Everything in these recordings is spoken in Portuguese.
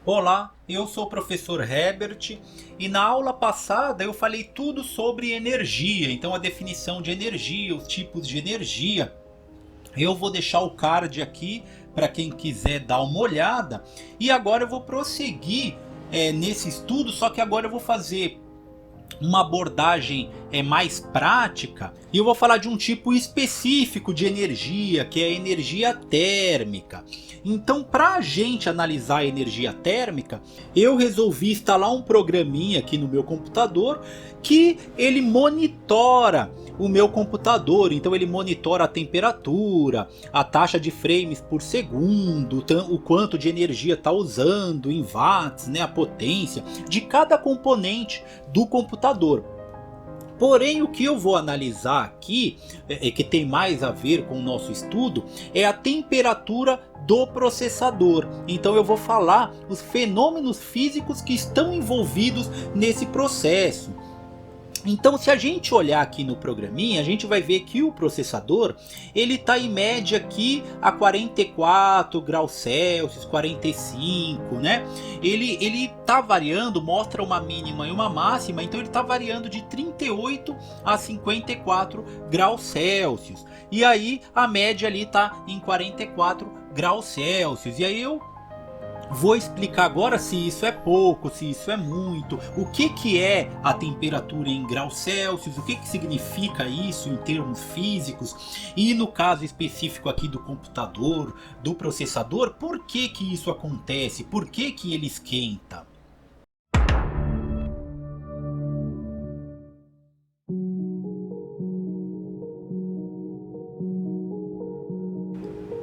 Olá, eu sou o professor Herbert e na aula passada eu falei tudo sobre energia, então a definição de energia, os tipos de energia. Eu vou deixar o card aqui para quem quiser dar uma olhada e agora eu vou prosseguir nesse estudo, só que agora eu vou fazer uma abordagem mais prática e eu vou falar de um tipo específico de energia, que é a energia térmica. Então, para a gente analisar a energia térmica, eu resolvi instalar um programinha aqui no meu computador que ele monitora o meu computador. Então ele monitora a temperatura, a taxa de frames por segundo, o quanto de energia está usando em watts, né, a potência de cada componente do computador. Porém, o que eu vou analisar aqui, que tem mais a ver com o nosso estudo, é a temperatura do processador. Então eu vou falar os fenômenos físicos que estão envolvidos nesse processo. Então, se a gente olhar aqui no programinha, a gente vai ver que o processador ele está em média aqui a 44 graus Celsius, 45, né? Ele está variando, mostra uma mínima e uma máxima, então ele está variando de 38 a 54 graus Celsius. E aí a média ali está em 44 graus Celsius. E aí eu vou explicar agora se isso é pouco, se isso é muito, o que é a temperatura em graus Celsius, o que significa isso em termos físicos e no caso específico aqui do computador, do processador, por que isso acontece, por que ele esquenta.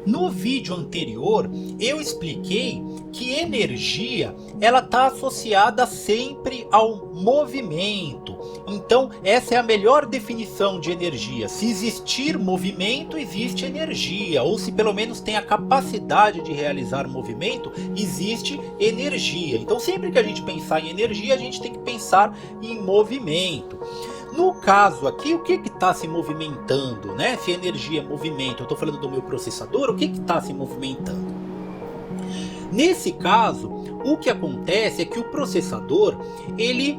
No vídeo anterior eu expliquei que energia ela está associada sempre ao movimento. Então essa é a melhor definição de energia. Se existir movimento, existe energia, ou se pelo menos tem a capacidade de realizar movimento, existe energia. Então sempre que a gente pensar em energia, a gente tem que pensar em movimento. No caso aqui, o que está se movimentando, né? Se energia é movimento, eu estou falando do meu processador, o que está se movimentando? Nesse caso, o que acontece é que o processador ele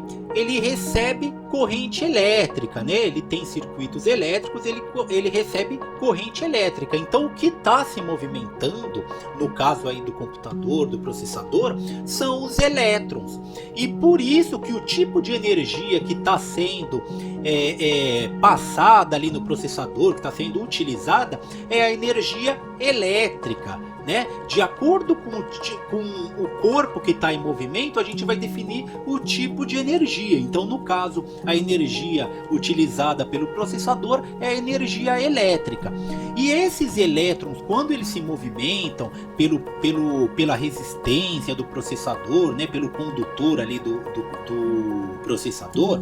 recebe corrente elétrica, né? Ele tem circuitos elétricos, ele recebe corrente elétrica. Então o que está se movimentando, no caso aí do computador, do processador, são os elétrons. E por isso que o tipo de energia que está sendo passada ali no processador, que está sendo utilizada, é a energia elétrica. Né? De acordo com o corpo que está em movimento, a gente vai definir o tipo de energia. Então, no caso, a energia utilizada pelo processador é a energia elétrica. E esses elétrons, quando eles se movimentam pela resistência do processador, né? Pelo condutor ali do processador,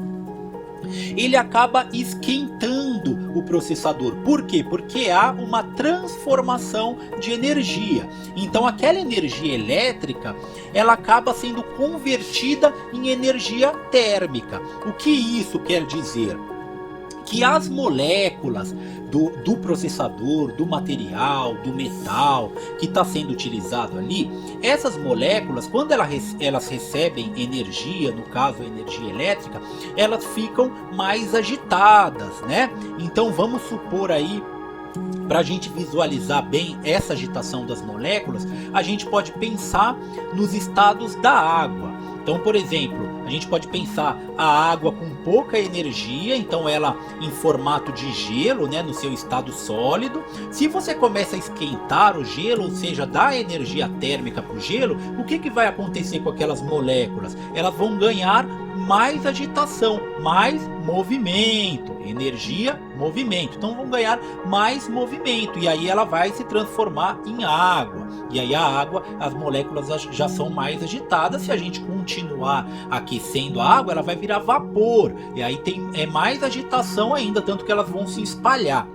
ele acaba esquentando o processador. Por quê? Porque há uma transformação de energia. Então aquela energia elétrica, ela acaba sendo convertida em energia térmica. O que isso quer dizer? Que as moléculas do processador, do material, do metal que está sendo utilizado ali, essas moléculas, quando elas recebem energia, no caso a energia elétrica, elas ficam mais agitadas, né? Então vamos supor aí, para a gente visualizar bem essa agitação das moléculas, a gente pode pensar nos estados da água. Então, por exemplo, a gente pode pensar a água com pouca energia, então ela em formato de gelo, né, no seu estado sólido. Se você começa a esquentar o gelo, ou seja, dar energia térmica para o gelo, o que vai acontecer com aquelas moléculas? Elas vão ganhar mais agitação, mais movimento, energia, movimento. Então vão ganhar mais movimento e aí ela vai se transformar em água. E aí a água, as moléculas já são mais agitadas. Se a gente continuar aquecendo a água, ela vai virar vapor. E aí tem mais agitação ainda, tanto que elas vão se espalhar.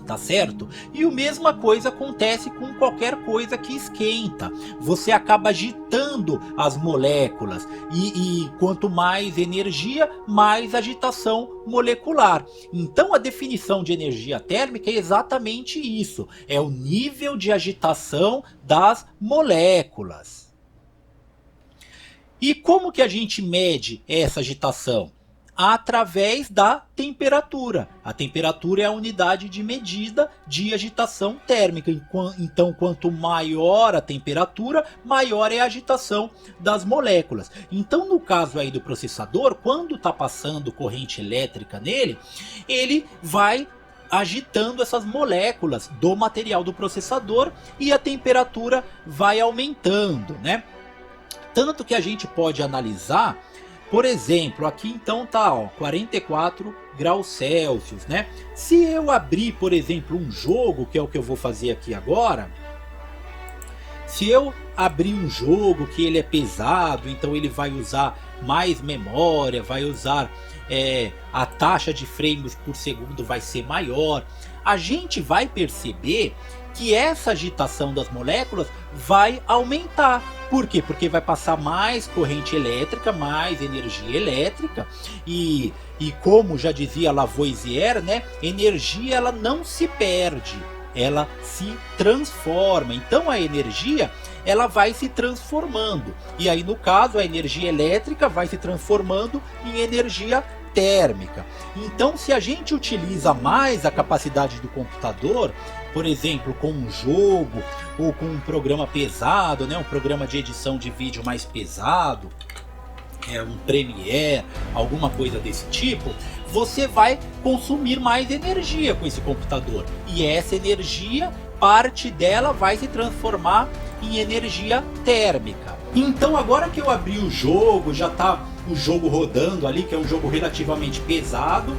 Tá certo? E a mesma coisa acontece com qualquer coisa que esquenta. Você acaba agitando as moléculas e quanto mais energia, mais agitação molecular. Então a definição de energia térmica é exatamente isso. É o nível de agitação das moléculas. E como que a gente mede essa agitação? Através da temperatura. A temperatura é a unidade de medida de agitação térmica. Então, quanto maior a temperatura, maior é a agitação das moléculas. Então, no caso aí do processador, quando está passando corrente elétrica nele, ele vai agitando essas moléculas do material do processador e a temperatura vai aumentando, né? Tanto que a gente pode analisar, por exemplo, aqui então tá, ó, 44 graus Celsius, né? Se eu abrir, por exemplo, um jogo, que é o que eu vou fazer aqui agora, se eu abrir um jogo que ele é pesado, então ele vai usar mais memória, vai usar a taxa de frames por segundo vai ser maior, a gente vai perceber que essa agitação das moléculas vai aumentar. Por quê? Porque vai passar mais corrente elétrica, mais energia elétrica, e como já dizia Lavoisier, né, energia ela não se perde, ela se transforma. Então a energia ela vai se transformando, e aí no caso a energia elétrica vai se transformando em energia térmica. Então, se a gente utiliza mais a capacidade do computador, por exemplo, com um jogo ou com um programa pesado, né, um programa de edição de vídeo mais pesado, um Premiere, alguma coisa desse tipo, você vai consumir mais energia com esse computador. E essa energia, parte dela vai se transformar em energia térmica. Então, agora que eu abri o jogo, já está o jogo rodando ali, que é um jogo relativamente pesado,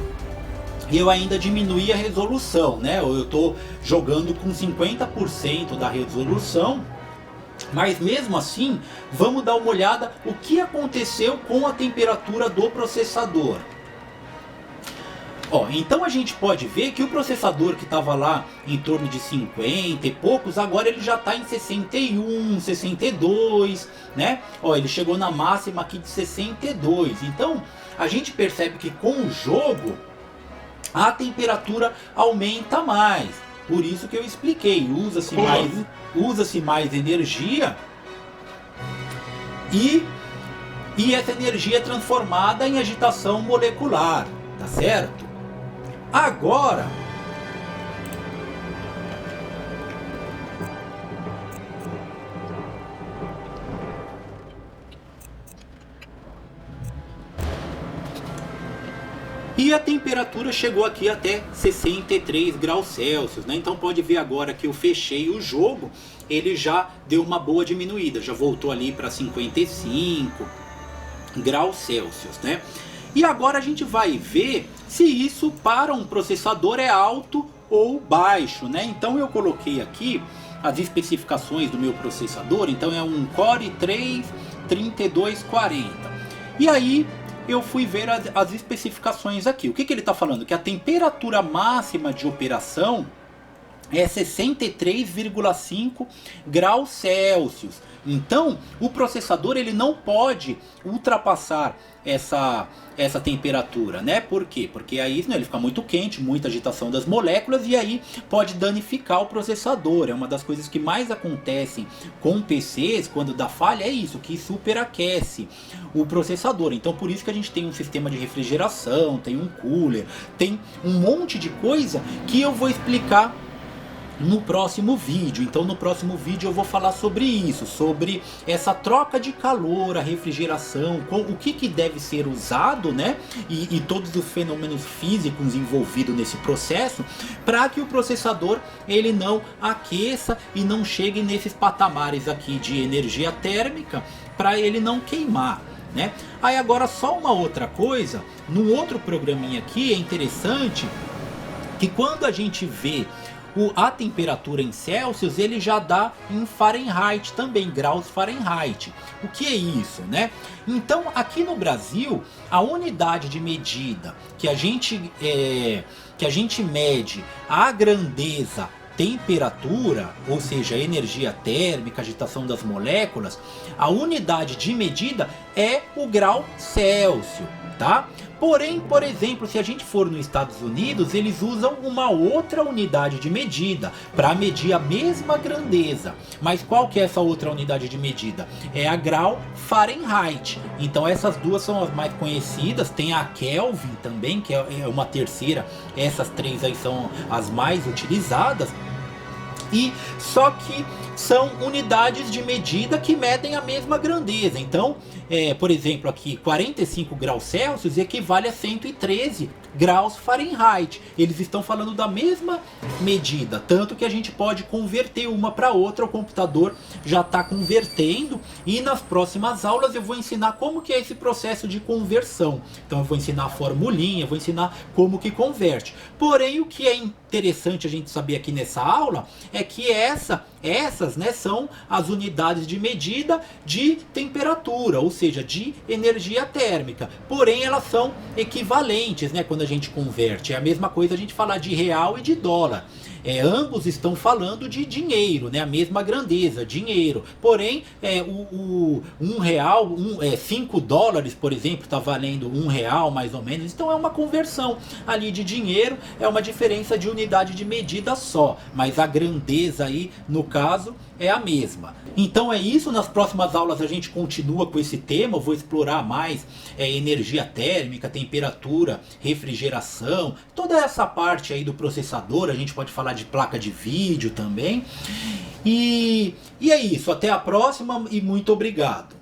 e eu ainda diminuí a resolução, né? Eu estou jogando com 50% da resolução, mas mesmo assim, vamos dar uma olhada o que aconteceu com a temperatura do processador. Ó, então a gente pode ver que o processador que estava lá em torno de 50 e poucos, agora ele já está em 61, 62, né? Ó, ele chegou na máxima aqui de 62. Então a gente percebe que com o jogo a temperatura aumenta mais. Por isso que eu expliquei, usa-se mais energia e essa energia é transformada em agitação molecular, tá certo? Agora, e a temperatura chegou aqui até 63 graus Celsius, né? Então pode ver agora que eu fechei o jogo, ele já deu uma boa diminuída, já voltou ali para 55 graus Celsius, né? E agora a gente vai ver se isso para um processador é alto ou baixo, né? Então eu coloquei aqui as especificações do meu processador, então é um Core i3 3240. E aí eu fui ver as especificações aqui. O que ele está falando? Que a temperatura máxima de operação é 63,5 graus Celsius. Então, o processador ele não pode ultrapassar essa temperatura, né? Por quê? Porque aí, né, ele fica muito quente, muita agitação das moléculas e aí pode danificar o processador. É uma das coisas que mais acontecem com PCs quando dá falha, é isso, que superaquece o processador. Então, por isso que a gente tem um sistema de refrigeração, tem um cooler, tem um monte de coisa que eu vou explicar no próximo vídeo. Então no próximo vídeo eu vou falar sobre isso, sobre essa troca de calor, a refrigeração, o que deve ser usado, né? E todos os fenômenos físicos envolvidos nesse processo, para que o processador ele não aqueça e não chegue nesses patamares aqui de energia térmica, para ele não queimar, né? Aí agora só uma outra coisa, no outro programinha aqui é interessante que quando a gente vê a temperatura em Celsius, ele já dá em Fahrenheit também, graus Fahrenheit. O que é isso, né? Então, aqui no Brasil, a unidade de medida que a gente mede a grandeza, temperatura, ou seja, energia térmica, agitação das moléculas, a unidade de medida é o grau Celsius, tá? Porém, por exemplo, se a gente for nos Estados Unidos, eles usam uma outra unidade de medida para medir a mesma grandeza. Mas qual que é essa outra unidade de medida? É a grau Fahrenheit. Então essas duas são as mais conhecidas. Tem a Kelvin também, que é uma terceira. Essas três aí são as mais utilizadas. E só que são unidades de medida que medem a mesma grandeza. Então, por exemplo, aqui 45 graus Celsius equivale a 113 graus Fahrenheit. Eles estão falando da mesma medida, tanto que a gente pode converter uma para outra. O computador já está convertendo, e nas próximas aulas eu vou ensinar como que é esse processo de conversão. Então eu vou ensinar a formulinha, vou ensinar como que converte. Porém, o que é interessante a gente saber aqui nessa aula é que essas, né, são as unidades de medida de temperatura, ou seja, de energia térmica. Porém, elas são equivalentes, né, quando a gente converte. É a mesma coisa a gente falar de real e de dólar. Ambos estão falando de dinheiro, né? A mesma grandeza, dinheiro. Porém, um real, 5 dólares, por exemplo, está valendo R$ 1 mais ou menos. Então é uma conversão ali de dinheiro, é uma diferença de unidade de medida só. Mas a grandeza aí, no caso, é a mesma. Então é isso, nas próximas aulas a gente continua com esse tema. Eu vou explorar mais energia térmica, temperatura, refrigeração, toda essa parte aí do processador. A gente pode falar de placa de vídeo também. E é isso, até a próxima e muito obrigado.